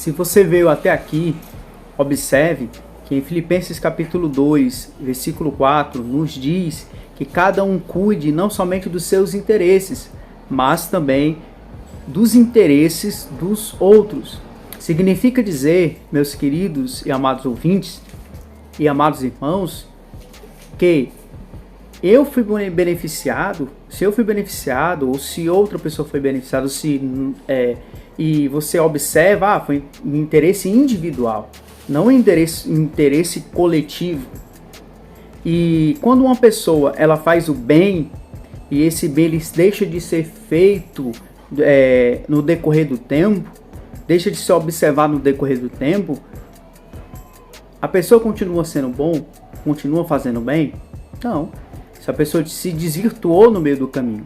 Se você veio até aqui, observe que em Filipenses capítulo 2, versículo 4, nos diz que cada um cuide não somente dos seus interesses, mas também dos interesses dos outros. Significa dizer, meus queridos e amados ouvintes e amados irmãos, que eu fui beneficiado, se eu fui beneficiado, ou se outra pessoa foi beneficiada, e você observa, foi um interesse individual, não interesse coletivo. E quando uma pessoa ela faz o bem, e esse bem ele deixa de ser feito no decorrer do tempo, deixa de ser observado no decorrer do tempo, a pessoa continua sendo bom, continua fazendo bem? Não. Se a pessoa se desvirtuou no meio do caminho,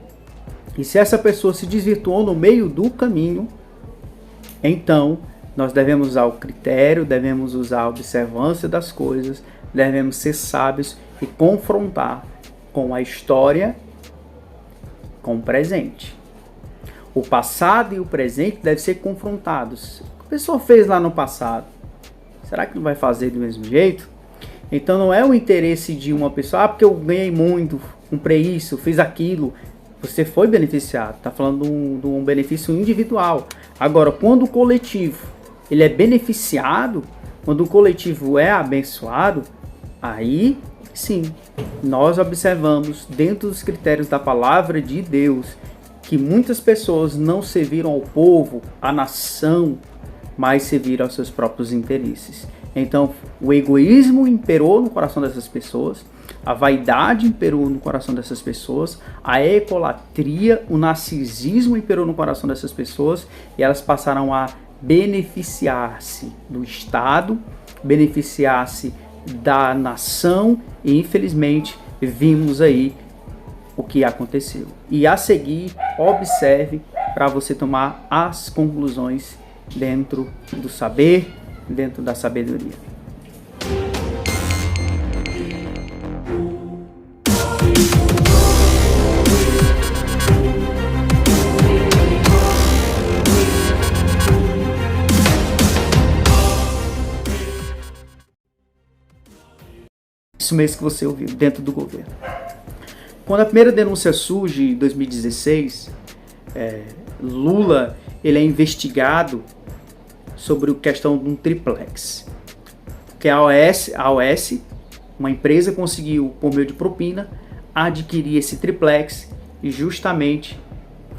e se essa pessoa se desvirtuou no meio do caminho, então nós devemos usar o critério, devemos usar a observância das coisas, devemos ser sábios e confrontar com a história, com o presente. O passado e o presente devem ser confrontados. O que a pessoa fez lá no passado, será que não vai fazer do mesmo jeito? Então não é o interesse de uma pessoa, porque eu ganhei muito, comprei isso, fiz aquilo. Você foi beneficiado, está falando de um benefício individual. Agora, quando o coletivo ele é beneficiado, quando o coletivo é abençoado, aí sim, nós observamos dentro dos critérios da palavra de Deus que muitas pessoas não serviram ao povo, à nação, mas serviram aos seus próprios interesses. Então, o egoísmo imperou no coração dessas pessoas, a vaidade imperou no coração dessas pessoas, a egolatria, o narcisismo imperou no coração dessas pessoas, e elas passaram a beneficiar-se do Estado, beneficiar-se da nação, e infelizmente vimos aí o que aconteceu. E a seguir, observe para você tomar as conclusões dentro do saber, dentro da sabedoria. Isso mesmo que você ouviu, dentro do governo. Quando a primeira denúncia surge em 2016, Lula ele é investigado sobre a questão de um triplex. Que a OS, uma empresa, conseguiu, por meio de propina, adquirir esse triplex, e justamente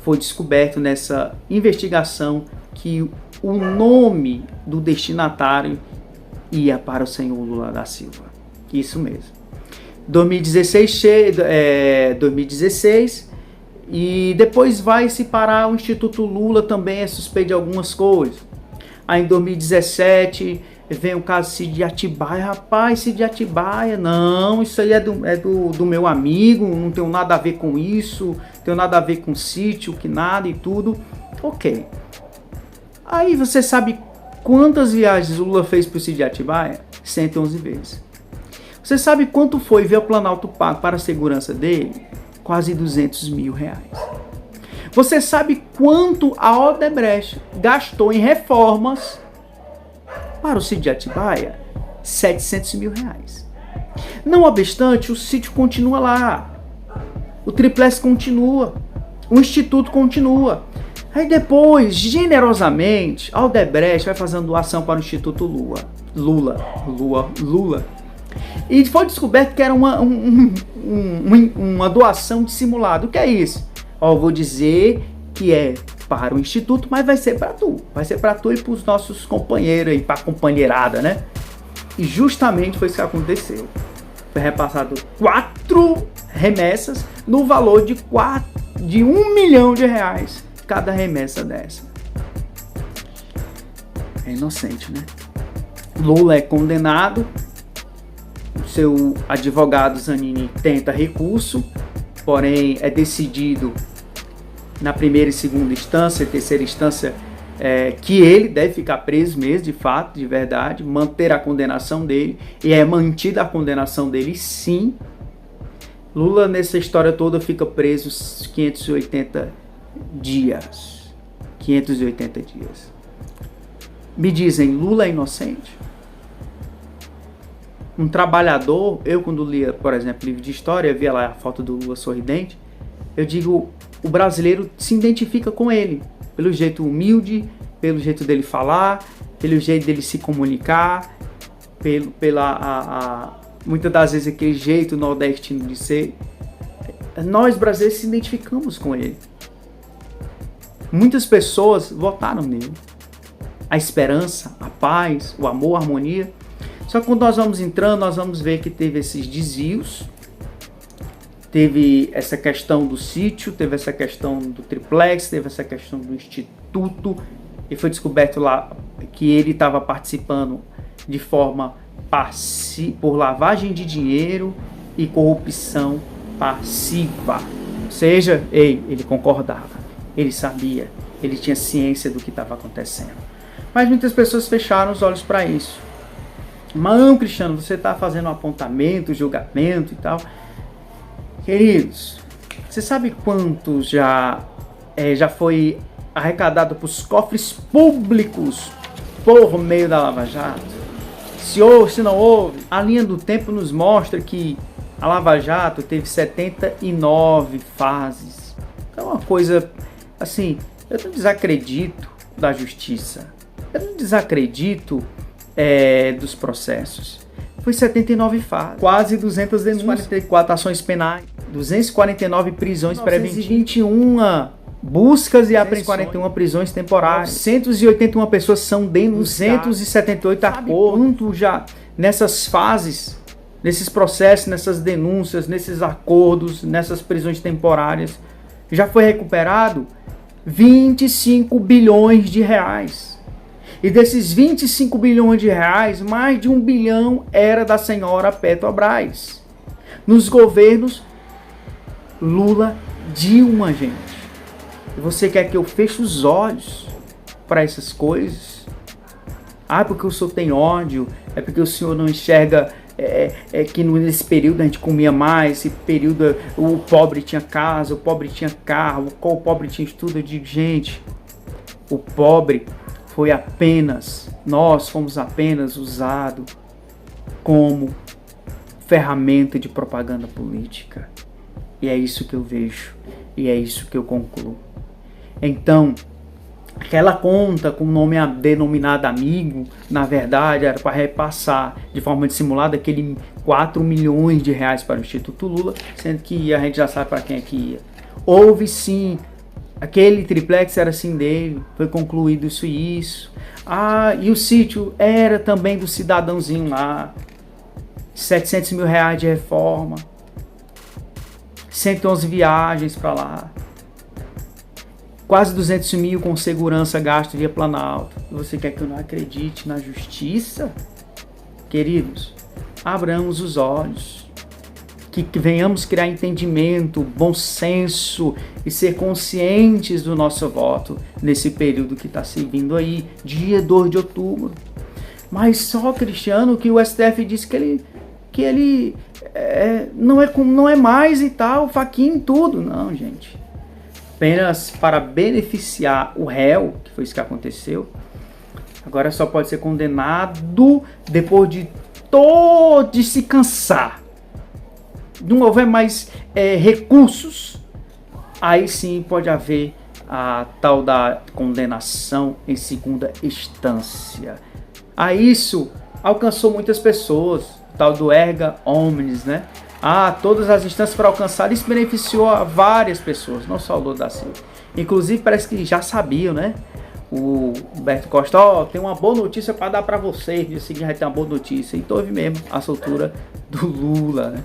foi descoberto nessa investigação que o nome do destinatário ia para o senhor Lula da Silva. Isso mesmo. 2016, e depois vai se parar o Instituto Lula, também é suspeito de algumas coisas. Aí em 2017 vem o caso Cid de Atibaia. Rapaz, Cid de Atibaia, não, isso aí é do meu amigo, não tenho nada a ver com isso, não tenho nada a ver com sítio, que nada e tudo. Ok. Aí você sabe quantas viagens o Lula fez para o Cid de Atibaia? 111 vezes. Você sabe quanto foi ver o Planalto pago para a segurança dele? Quase 200 mil reais. Você sabe quanto a Odebrecht gastou em reformas para o sítio de Atibaia? 700 mil reais. Não obstante, o sítio continua lá. O triplex continua. O instituto continua. Aí depois, generosamente, a Odebrecht vai fazendo doação para o Instituto Lula. E foi descoberto que era uma doação dissimulada. O que é isso? Ó, vou dizer que é para o Instituto, mas vai ser para tu. Vai ser para tu e para os nossos companheiros aí, para a companheirada, né? E justamente foi isso que aconteceu. Foi repassado 4 remessas no valor de 1 milhão de reais cada remessa dessa. É inocente, né? Lula é condenado. Seu advogado Zanini tenta recurso, porém é decidido na primeira e segunda instância, terceira instância, que ele deve ficar preso mesmo, de fato, de verdade, manter a condenação dele, e é mantida a condenação dele, sim. Lula, nessa história toda, fica preso 580 dias. 580 dias. Me dizem, Lula é inocente? Um trabalhador, eu quando lia, por exemplo, livro de história, via lá a foto do Lula sorridente, eu digo, o brasileiro se identifica com ele, pelo jeito humilde, pelo jeito dele falar, pelo jeito dele se comunicar, muitas das vezes aquele jeito nordestino de ser. Nós brasileiros se identificamos com ele. Muitas pessoas votaram nele. A esperança, a paz, o amor, a harmonia. Só que quando nós vamos entrando, nós vamos ver que teve esses desvios, teve essa questão do sítio, teve essa questão do triplex, teve essa questão do instituto, e foi descoberto lá que ele estava participando de forma por lavagem de dinheiro e corrupção passiva. Ou seja, ele concordava, ele sabia, ele tinha ciência do que estava acontecendo. Mas muitas pessoas fecharam os olhos para isso. Mas não, Cristiano, você está fazendo um apontamento, julgamento e tal. Queridos, você sabe quanto já foi arrecadado para os cofres públicos por meio da Lava Jato? Se houve, se não houve, a linha do tempo nos mostra que a Lava Jato teve 79 fases. É uma coisa assim, eu não desacredito da justiça, eu não desacredito dos processos. Foi 79 fases, quase 200 denúncias, 44 ações penais, 249 prisões preventivas, 921 buscas e apreensões, 41 prisões temporárias, 981 pessoas são denunciadas, 278 acordos. Já nessas fases, nesses processos, nessas denúncias, nesses acordos, nessas prisões temporárias, já foi recuperado 25 bilhões de reais. E desses 25 bilhões de reais, mais de 1 bilhão era da senhora Petrobras. Nos governos Lula, Dilma, gente. E você quer que eu feche os olhos para essas coisas? Ah, porque o senhor tem ódio? É porque o senhor não enxerga que nesse período a gente comia mais, esse período o pobre tinha casa, o pobre tinha carro, o pobre tinha estudo? Eu digo, gente, o pobre nós fomos apenas usados como ferramenta de propaganda política. E é isso que eu vejo, e é isso que eu concluo. Então, aquela conta com o nome denominado amigo, na verdade, era para repassar de forma dissimulada aquele 4 milhões de reais para o Instituto Lula, sendo que a gente já sabe para quem é que ia. Houve sim, aquele triplex era sim dele, foi concluído isso e isso. Ah, e o sítio era também do cidadãozinho lá, 700 mil reais de reforma, 111 viagens para lá, quase 200 mil com segurança gasto via Planalto. Você quer que eu não acredite na justiça? Queridos, abramos os olhos, que venhamos criar entendimento, bom senso e ser conscientes do nosso voto nesse período que está se vindo aí, dia 2 de outubro. Mas só, Cristiano, que o STF disse que ele não é mais e tal, faquinha em tudo. Não, gente. Apenas para beneficiar o réu, que foi isso que aconteceu. Agora só pode ser condenado depois de se cansar. Não houver mais recursos, aí sim pode haver a tal da condenação em segunda instância. A isso alcançou muitas pessoas, o tal do erga omnes, né? Todas as instâncias para alcançar, isso beneficiou a várias pessoas, não só o Lula da Silva. Inclusive parece que já sabiam, né? O Humberto Costa, tem uma boa notícia para dar para vocês, dia seguinte vai ter uma boa notícia. E houve mesmo a soltura do Lula, né?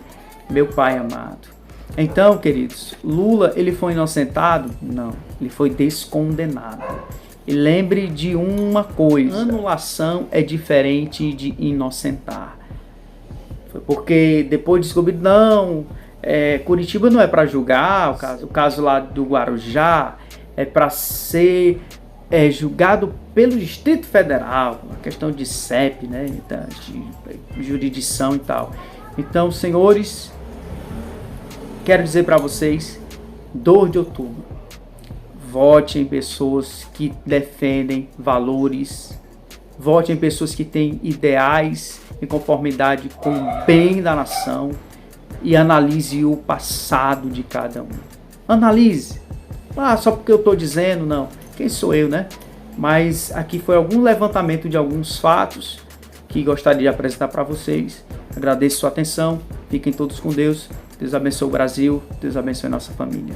Meu pai amado. Então, queridos, Lula, ele foi inocentado? Não, ele foi descondenado. E lembre de uma coisa, anulação é diferente de inocentar. Foi porque depois descobriu, Curitiba não é para julgar, o caso lá do Guarujá é para ser julgado pelo Distrito Federal, uma questão de CEP, né, de jurisdição e tal. Então, senhores, quero dizer para vocês, 2 de outubro, vote em pessoas que defendem valores Vote em pessoas que têm ideais em conformidade com o bem da nação e analise o passado de cada um. Analise. Só porque eu estou dizendo, não. Quem sou eu, né? Mas aqui foi algum levantamento de alguns fatos que gostaria de apresentar para vocês. Agradeço sua atenção. Fiquem todos com Deus. Deus abençoe o Brasil. Deus abençoe nossa família.